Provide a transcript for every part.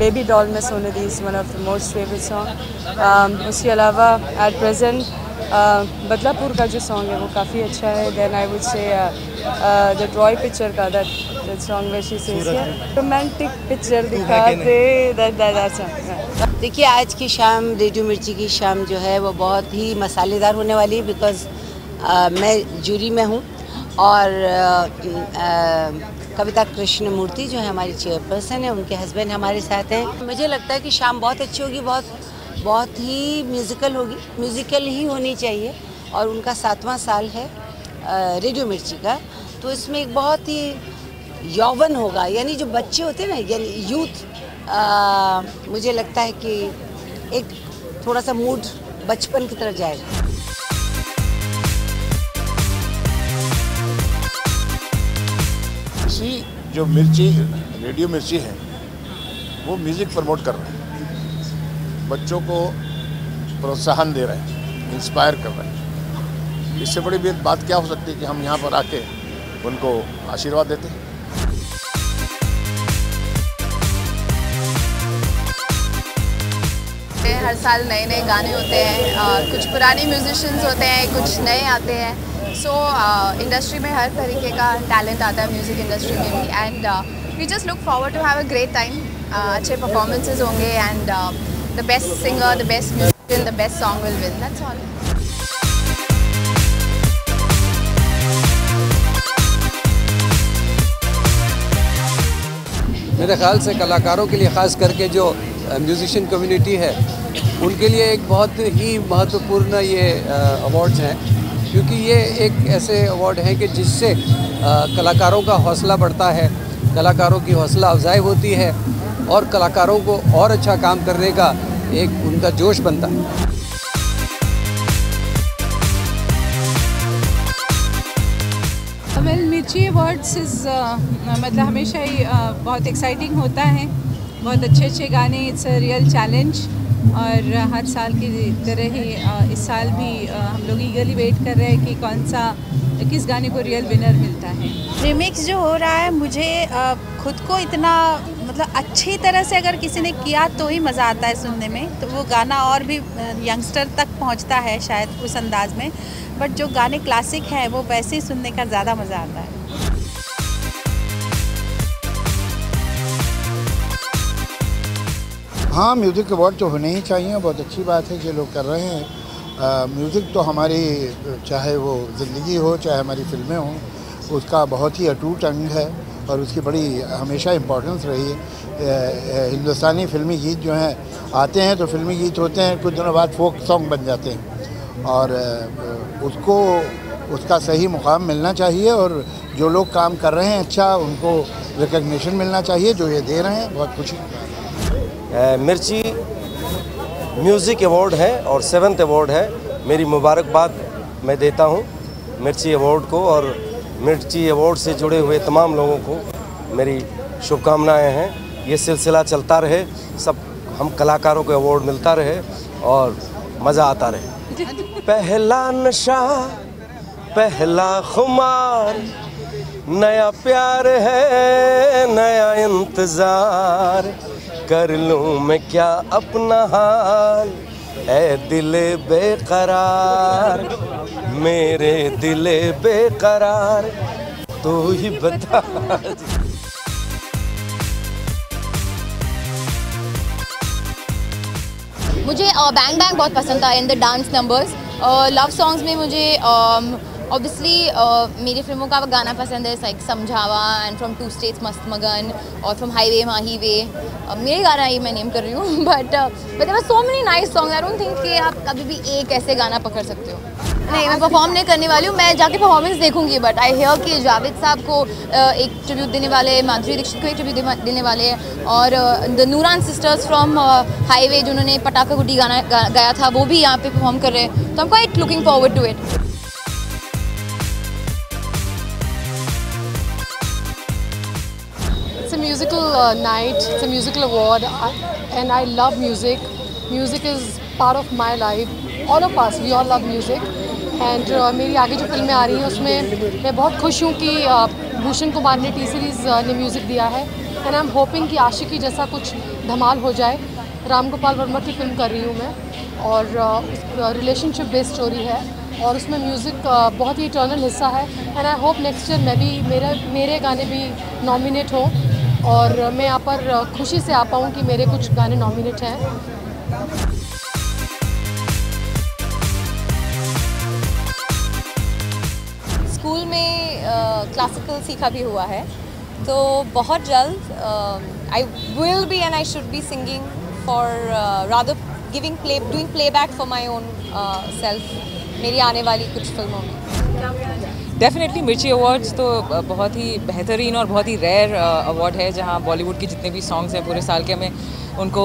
Baby doll में सोने दी is one of the most favourite song. उसके अलावा एट प्रेजेंट बदलापुर का जो सॉन्ग है वो काफ़ी अच्छा है। Then I would say the Troy picture का दैट सॉन्ग में शी सेज रोमांटिक पिक्चर दिखाते दैट। देखिए, आज की शाम रेडियो मिर्ची की शाम जो है वो बहुत ही मसालेदार होने वाली है, बिकॉज़ मैं जूरी में हूँ और कविता कृष्णमूर्ति जो है हमारी चेयरपर्सन है, उनके हस्बैंड हमारे साथ हैं। मुझे लगता है कि शाम बहुत अच्छी होगी, बहुत ही म्यूज़िकल होगी, म्यूज़िकल ही होनी चाहिए। और उनका 7वां साल है रेडियो मिर्ची का, तो इसमें एक बहुत ही यौवन होगा, यानी जो बच्चे होते हैं ना, यानी यूथ। मुझे लगता है कि एक थोड़ा सा मूड बचपन की तरफ जाएगा। जो मिर्ची रेडियो मिर्ची है वो म्यूज़िक प्रमोट कर रहे हैं, बच्चों को प्रोत्साहन दे रहे हैं, इंस्पायर कर रहे हैं। इससे बड़ी बात क्या हो सकती है कि हम यहाँ पर आके उनको आशीर्वाद देते हैं। हर साल नए नए गाने होते हैं, कुछ पुराने म्यूजिशियंस होते हैं, कुछ नए आते हैं। सो इंडस्ट्री में हर तरीके का टैलेंट आता है, म्यूज़िक इंडस्ट्री में भी। And we just look forward to have a great time. अच्छे परफॉर्मेंसेस होंगे and the best singer, the best musician, the best song will win, that's all. मेरे ख्याल से कलाकारों के लिए ख़ास करके जो म्यूज़िशियन कम्युनिटी है उनके लिए एक बहुत ही महत्वपूर्ण ये अवार्ड्स हैं, क्योंकि ये एक ऐसे अवार्ड हैं कि जिससे कलाकारों का हौसला बढ़ता है, कलाकारों की हौसला अफजाई होती है और कलाकारों को और अच्छा काम करने का एक उनका जोश बनता है। मिर्ची अवार्ड्स मतलब हमेशा ही बहुत एक्साइटिंग होता है, बहुत अच्छे अच्छे गाने, इट्स अ रियल चैलेंज। और हर साल की तरह ही इस साल भी हम लोग ईगरली वेट कर रहे हैं कि किस गाने को रियल विनर मिलता है। रिमिक्स जो हो रहा है, मुझे खुद को इतना मतलब अच्छी तरह से अगर किसी ने किया तो ही मज़ा आता है सुनने में, तो वो गाना और भी यंगस्टर तक पहुंचता है शायद उस अंदाज में। बट जो गाने क्लासिक हैं वो वैसे ही सुनने का ज़्यादा मज़ा आता है। हाँ, म्यूज़िक अवार्ड तो होने ही चाहिए, बहुत अच्छी बात है कि लोग कर रहे हैं। म्यूज़िक तो हमारी, चाहे वो ज़िंदगी हो चाहे हमारी फिल्में हों, उसका बहुत ही अटूट अंग है और उसकी बड़ी हमेशा इम्पोर्टेंस रही है। हिंदुस्तानी फिल्मी गीत जो हैं आते हैं तो फिल्मी गीत होते हैं, कुछ दिनों बाद फोक सॉन्ग बन जाते हैं और उसको उसका सही मुकाम मिलना चाहिए। और जो लोग काम कर रहे हैं अच्छा, उनको रिकग्निशन मिलना चाहिए, जो ये दे रहे हैं, बहुत खुशी। मिर्ची म्यूज़िक अवार्ड है और 7th अवार्ड है। मेरी मुबारकबाद मैं देता हूँ मिर्ची अवार्ड को, और मिर्ची अवार्ड से जुड़े हुए तमाम लोगों को मेरी शुभकामनाएं हैं। ये सिलसिला चलता रहे, सब हम कलाकारों को अवार्ड मिलता रहे और मज़ा आता रहे। पहला नशा पहला खुमार, नया प्यार है नया इंतज़ार, कर लूँ मैं क्या अपना हाल, ऐ दिले बेकरार, मेरे दिले बेकरार, तू ही बता। मुझे बैंग बैंग बहुत पसंद था in the dance numbers. Love songs में मुझे ऑब्वियसली मेरी फिल्मों का गाना पसंद है, लाइक समझावा एंड फ्रॉम 2 स्टेट्स मस्त मगन और फ्रॉम हाईवे माही वे। मेरे गाना ही मैं नेम कर रही हूँ, but there are so many nice songs. I don't think कि आप कभी भी एक ऐसे गाना पकड़ सकते हो। नहीं, मैं परफॉर्म नहीं करने वाली हूँ, मैं जाके परफॉर्मेंस देखूंगी। बट आई हियर कि जावेद साहब को एक ट्रिब्यूट देने वाले, माधुरी दीक्षित को एक ट्रिब्यूट देने वाले हैं, और the Nooran sisters from highway जिन्होंने पटाखा गुड्डी गाना गाया था वो भी यहाँ पे परफॉर्म कर रहे हैं। तो I am quite looking forward to it. It's a musical night, it's a musical award, and I love music. Music is part of my life. All of us, we all love music. And मेरी आगे जो फिल्में आ रही हैं उसमें मैं बहुत खुश हूँ कि भूषण कुमार ने T सीरीज़ ने म्यूज़िक दिया है, एंड आई एम होपिंग कि आशिकी जैसा कुछ धमाल हो जाए। राम गोपाल वर्मा की फ़िल्म कर रही हूँ मैं और रिलेशनशिप बेस्ड स्टोरी है और उसमें म्यूज़िक बहुत ही इटर्नल हिस्सा है and I hope next year मैं भी मेरे गाने भी नॉमिनेट हों और मैं यहाँ पर खुशी से आ पाऊँ कि मेरे कुछ गाने नॉमिनेट हैं। स्कूल में क्लासिकल सीखा भी हुआ है, तो बहुत जल्द I will be and I should be singing for rather doing playback for my own self मेरी आने वाली कुछ फिल्मों में। डेफिनेटली मिर्ची अवार्ड्स तो बहुत ही बेहतरीन और बहुत ही रेयर अवार्ड है, जहां बॉलीवुड के जितने भी सॉन्ग्स हैं पूरे साल के हमें उनको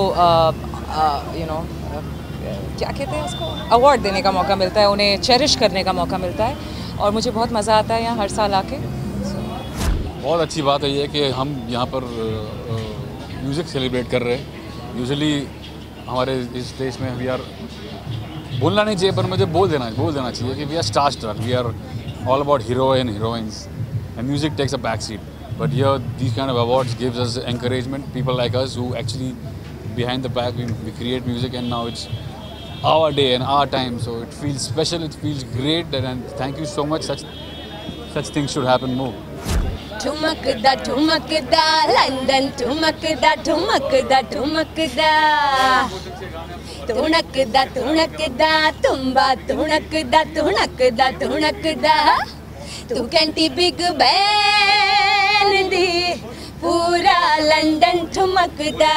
क्या कहते हैं उसको अवार्ड देने का मौका मिलता है, उन्हें चेरिश करने का मौका मिलता है और मुझे बहुत मज़ा आता है यहाँ हर साल आके। बहुत अच्छी बात है ये कि हम यहाँ पर म्यूज़िक सेलिब्रेट कर रहे हैं। यूजुअली हमारे इस देश में वी आर बोलना नहीं चाहिए पर मुझे बोल देना चाहिए कि we are star star, we are all about hero and heroines and music takes a back seat, but here these kind of awards gives us encouragement, people like us who actually behind the back we create music and now it's our day and our time, so it feels special, it feels great, and thank you so much. Such things should happen more. ठुमकदा ठुमकदा London ठुमकदा ठुमकदा ठुमकदा तुणकदा तुणकदा तुम्बा तुणकदा तुणकदा तुणकदा तू कैंटी बिग बैन दी पूरा लंदन ठुमकदा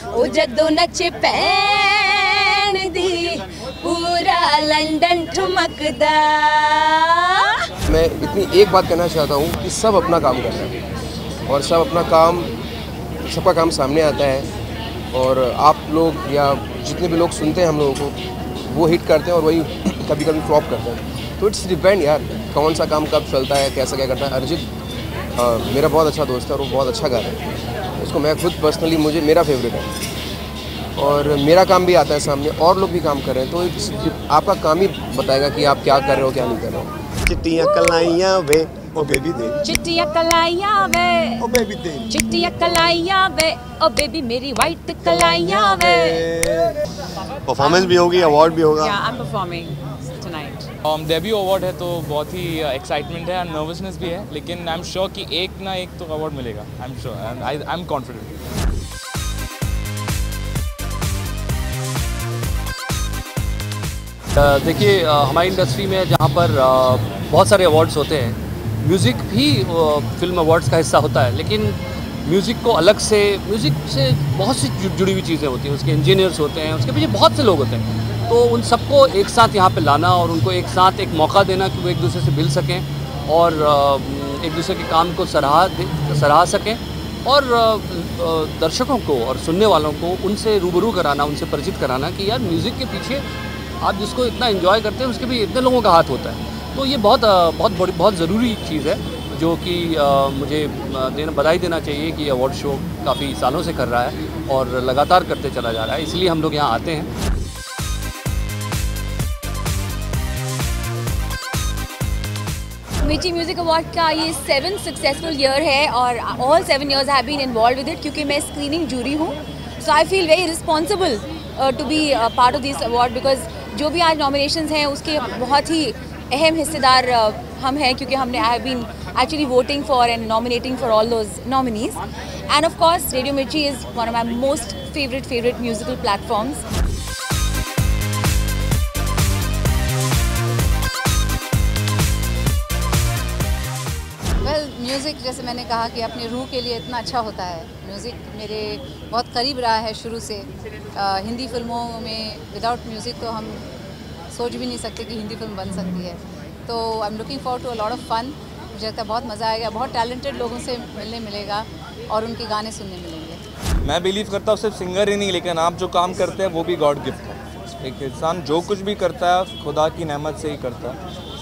ओ जदों नचे दी पूरा लंदन ठुमकदा। मैं इतनी एक बात कहना चाहता हूँ कि सब अपना काम कर रहे हैं और सबका काम सामने आता है और आप लोग या जितने भी लोग सुनते हैं हम लोगों को वो हिट करते हैं और वही कभी कभी फ्लॉप करते हैं, तो इट्स डिपेंड यार कौन सा काम कब चलता है कैसा क्या करता है। अरिजीत मेरा बहुत अच्छा दोस्त है और वो बहुत अच्छा गा रहा है, उसको मैं खुद पर्सनली मेरा फेवरेट है और मेरा काम भी आता है सामने और लोग भी काम कर रहे हैं, तो आपका काम ही बताएगा कि आप क्या कर रहे हो क्या नहीं कर रहे हो। चिट्टियां कलाइयां वे ओ बेबी दे, चिट्टियां कलाइयां वे ओ बेबी दे, चिट्टियां कलाइयां वे ओ बेबी मेरी वाइट कलाइयां वे। परफॉर्मेंस भी होगी, अवार्ड भी होगा। I am performing tonight. Debut award है तो बहुत ही एक्साइटमेंट है और नर्वसनेस भी है, लेकिन आई एम श्योर कि एक ना एक तो अवार्ड मिलेगा। I am sure, I am confident. देखिए हमारी इंडस्ट्री में जहाँ पर बहुत सारे अवार्ड्स होते हैं, म्यूज़िक भी फिल्म अवार्ड्स का हिस्सा होता है, लेकिन म्यूज़िक को अलग से म्यूज़िक से बहुत सी जुड़ी हुई चीज़ें होती हैं, उसके इंजीनियर्स होते हैं, उसके पीछे बहुत से लोग होते हैं, तो उन सबको एक साथ यहाँ पे लाना और उनको एक साथ एक मौका देना कि वो एक दूसरे से मिल सकें और एक दूसरे के काम को सराहा सकें और दर्शकों को और सुनने वालों को उनसे रूबरू कराना, उनसे परिचित कराना कि यार म्यूज़िक के पीछे आप जिसको इतना एंजॉय करते हैं उसके भी इतने लोगों का हाथ होता है। तो ये बहुत ज़रूरी चीज़ है जो कि मुझे बधाई देना चाहिए कि अवार्ड शो काफ़ी सालों से कर रहा है और लगातार करते चला जा रहा है, इसलिए हम लोग यहाँ आते हैं। मिर्ची म्यूज़िक अवार्ड का ये 7th सक्सेसफुल ईयर है और all 7 years have been involve with it, क्योंकि मैं स्क्रीनिंग जूरी हूँ। So I feel very responsible to be part of this award, because जो भी आज नॉमिनेशंस हैं उसके बहुत ही अहम हिस्सेदार हम हैं, क्योंकि हमने I have been actually voting for and nominating for all those nominees. And of course radio Mirchi is one of my most favourite musical platforms. Music जैसे मैंने कहा कि अपनी रूह के लिए इतना अच्छा होता है। म्यूज़िक मेरे बहुत करीब रहा है शुरू से। हिंदी फिल्मों में विदाउट म्यूज़िक तो हम सोच भी नहीं सकते कि हिंदी फिल्म बन सकती है। तो I am looking forward to a lot of fun. मुझे लगता है बहुत मज़ा आएगा, बहुत टैलेंटेड लोगों से मिलने मिलेगा और उनके गाने सुनने मिलेंगे। मैं बिलीव करता हूँ सिर्फ सिंगर ही नहीं, लेकिन आप जो काम करते हैं वो भी गॉड गिफ्ट है। एक इंसान जो कुछ भी करता है खुदा की नेमत से ही करता है,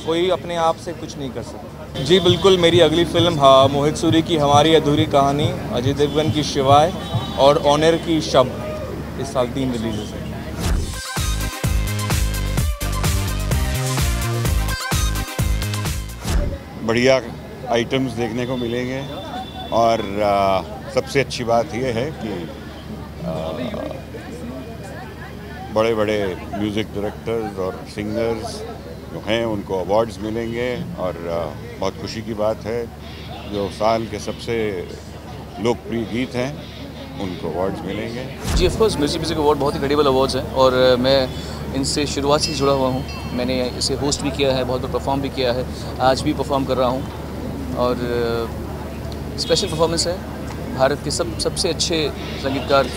कोई अपने आप से कुछ नहीं कर सकता। जी बिल्कुल, मेरी अगली फिल्म मोहित सूरी की हमारी अधूरी कहानी, अजय देवगन की शिवाय और ऑनर की शब इस साल 3 रिलीजेस है। बढ़िया आइटम्स देखने को मिलेंगे और सबसे अच्छी बात यह है कि बड़े बड़े म्यूज़िक डायरेक्टर्स और सिंगर्स जो हैं उनको अवार्ड्स मिलेंगे और बहुत खुशी की बात है जो साल के सबसे लोकप्रिय गीत हैं उनको अवार्ड्स मिलेंगे। जी ऑफ कोर्स मिर्ची म्यूज़िक अवार्ड बहुत ही क्रेडिबल अवार्ड्स हैं और मैं इनसे शुरुआत से जुड़ा हुआ हूँ। मैंने इसे होस्ट भी किया है, बहुत बार परफॉर्म भी किया है, आज भी परफॉर्म कर रहा हूँ और स्पेशल परफॉर्मेंस है। भारत के सबसे अच्छे संगीतकार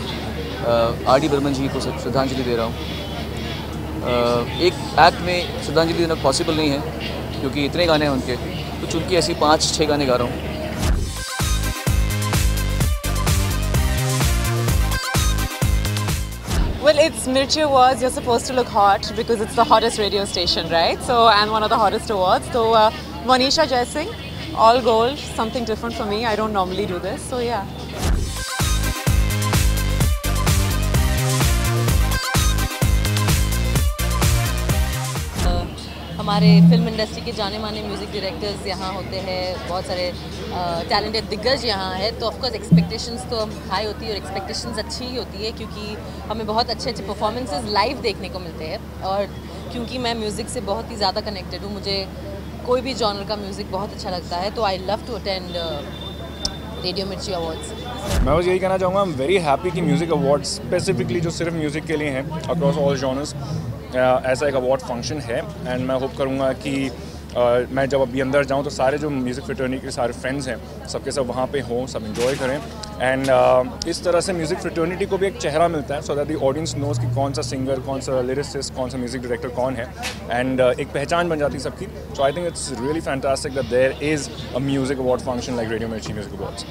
आर.डी. बर्मन जी को श्रद्धांजलि दे रहा हूँ। एक एक्ट में श्रद्धांजलि देना पॉसिबल नहीं है क्योंकि इतने गाने हैं उनके, तो चूँकि ऐसी 5-6 गाने गा रहा हूँ। Well, it's Mirchi Awards. You're supposed to look hot because it's the hottest radio station, right? So, and one of the hottest awards. So, Monisha Jaising, all gold, something different for me. I don't normally do this. So, yeah. हमारे film industry के जाने माने music directors यहाँ होते हैं, बहुत सारे talented दिग्गज यहाँ है, तो ऑफकोर्स एक्सपेक्टेशंस तो हाई होती है और एक्सपेक्टेशंस अच्छी ही होती है क्योंकि हमें बहुत अच्छे अच्छे परफॉर्मेंसेस लाइव देखने को मिलते हैं। और क्योंकि मैं म्यूज़िक से बहुत ही ज़्यादा कनेक्टेड हूँ, मुझे कोई भी जॉनर का म्यूज़िक बहुत अच्छा लगता है, तो I love to attend radio Mirchi awards. मैं बस यही कहना चाहूँगा, आई एम वेरी हैप्पी कि म्यूज़िक अवार्ड्स स्पेसिफिकली जो सिर्फ म्यूज़िक के लिए हैं अक्रॉस ऑल जॉनर्स ऐसा एक अवार्ड फंक्शन है। एंड मैं होप करूँगा कि मैं जब अभी अंदर जाऊँ तो सारे जो म्यूज़िक फ्रेटर्निटी के सारे फ्रेंड्स हैं सबके सब वहाँ पे हों, सब एंजॉय करें। एंड इस तरह से म्यूज़िक फ्रेटर्निटी को भी एक चेहरा मिलता है so that the audience knows कि कौन सा सिंगर, कौन सा लिरिसिस्ट, कौन सा म्यूज़िक डायरेक्टर कौन है। एंड एक पहचान बन जाती है सबकी। So I think it's really fantastic that there is a music award function like radio Mirchi music awards.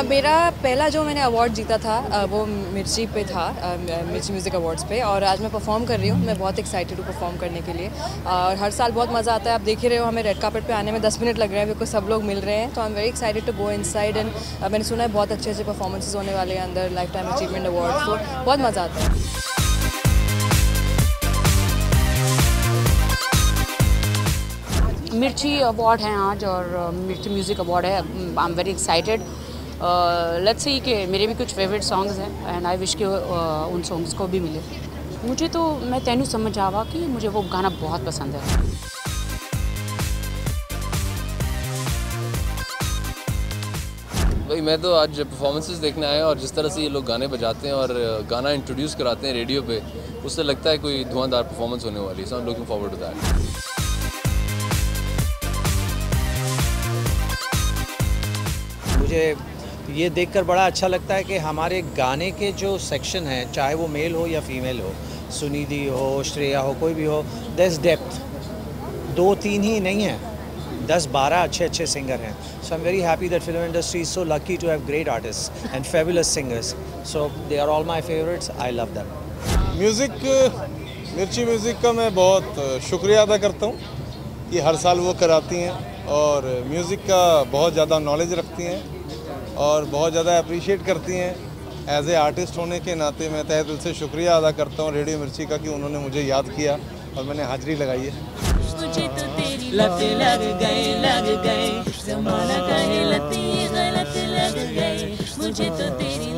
मेरा पहला जो मैंने अवार्ड जीता था वो मिर्ची पे था, मिर्ची म्यूज़िक अवार्ड्स पे, और आज मैं परफॉर्म कर रही हूँ। मैं बहुत एक्साइटेड हूँ परफॉर्म करने के लिए और हर साल बहुत मज़ा आता है। आप देख ही रहे हो, हमें रेड कार्पेट पे आने में 10 मिनट लग रहे हैं बिकॉज सब लोग मिल रहे हैं, तो I am very excited to go inside. And मैंने सुना है बहुत अच्छे अच्छे परफॉर्मेंसेस होने वाले हैं अंदर, लाइफ टाइम अचीवमेंट अवार्ड, तो बहुत मज़ा आता है। मिर्ची अवार्ड हैं आज और मिर्ची म्यूज़िक अवार्ड है। आई am very excited. Let's see कि मेरे भी कुछ फेवरेट सॉन्ग्स हैं एंड आई विश कि उन सॉन्ग्स को भी मिले। मुझे तो मैं तेनू समझ आवा कि मुझे वो गाना बहुत पसंद है। भाई मैं तो आज परफॉर्मेंसेस देखने आया और जिस तरह से ये लोग गाने बजाते हैं और गाना इंट्रोड्यूस कराते हैं रेडियो पे, उससे लगता है कोई धुआंधार परफॉर्मेंस होने वाली है। So I am looking forward to that. मुझे ये देखकर बड़ा अच्छा लगता है कि हमारे गाने के जो सेक्शन हैं, चाहे वो मेल हो या फीमेल हो, सुनिधि हो, श्रेया हो, कोई भी हो, देयर इज डेप्थ। 2-3 ही नहीं है, 10-12 अच्छे अच्छे सिंगर हैं। So I am very happy that film industry is so lucky to have great artist and fabulous singers. So they are all my favourites, I love them. Mirchi music का मैं बहुत शुक्रिया अदा करता हूँ कि हर साल वो कराती हैं और म्यूज़िक का बहुत ज़्यादा नॉलेज रखती हैं और बहुत ज़्यादा अप्रिशिएट करती हैं। एज ए आर्टिस्ट होने के नाते मैं तहे दिल से शुक्रिया अदा करता हूँ रेडियो मिर्ची का कि उन्होंने मुझे याद किया और मैंने हाजिरी लगाई है। मुझे तो तेरी लतें लग गए ज़माना कहे लतें गलत लग गए, मुझे तो तेरी